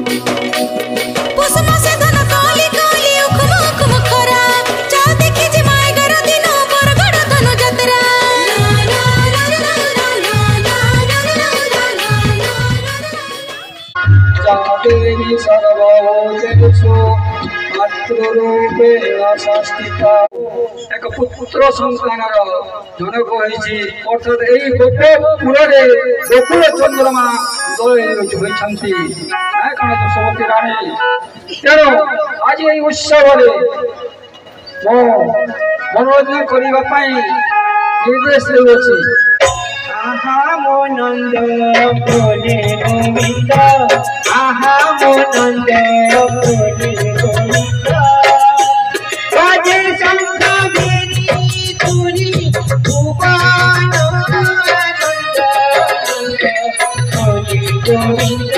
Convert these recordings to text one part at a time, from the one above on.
एक पुत्र संतान जनक होती अर्थात यही गोपपुर गोकुल चंद्रमा होती दशवती राणी तेणु आज यही उत्सव मो मनोरंजन करने निर्देश देउछि। आहा मो नंद बोले गोविंद आहा मो नंद बोले गोविंद बाजे शंख बेरी तुरी भुवन नंद बोले गोविंद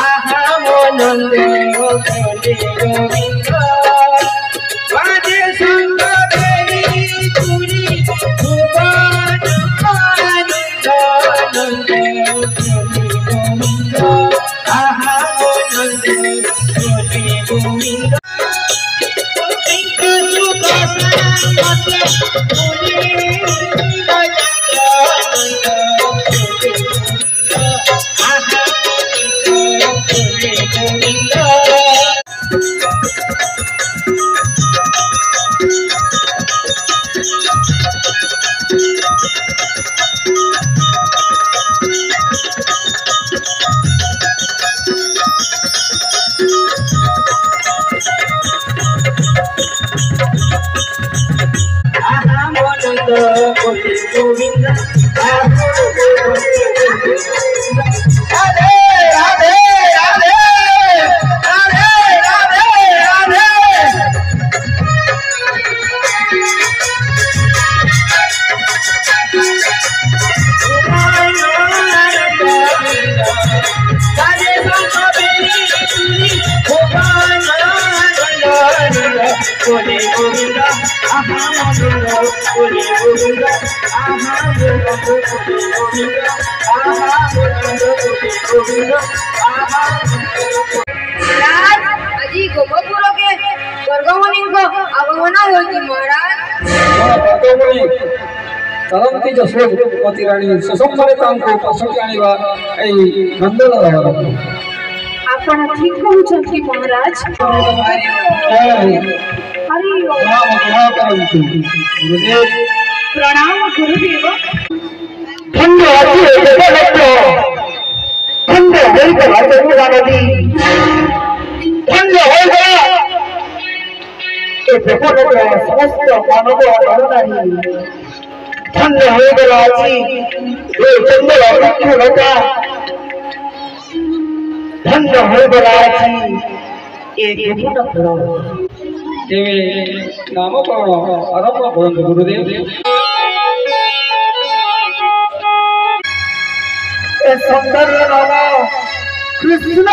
आहा मो नंद बोले गोविंद बाजे शंख बेरी तुरी भुवन गोविंद राधे राधे राधे राधे राधे बोले गोविंद आहा बोलो बोले गोविंद आहा बोलो बोले गोविंद आहा बोलो बोले गोविंद आहा महाराज अजी गोपपुर के स्वर्गमुनि को आगमन होती महाराज तरंती दशवती राणी सुसंबरे पाशक आनिबा एई नंदन आपण ठीक कहउछंती महाराज। प्रणाम गुरुदेव। धन्य समस्त मानव धन्य हो गला चंद्र लौटा धन्य हो गला नामकरण आरंभ करते गुरुदेव। सौंदर्य नाम कृष्ण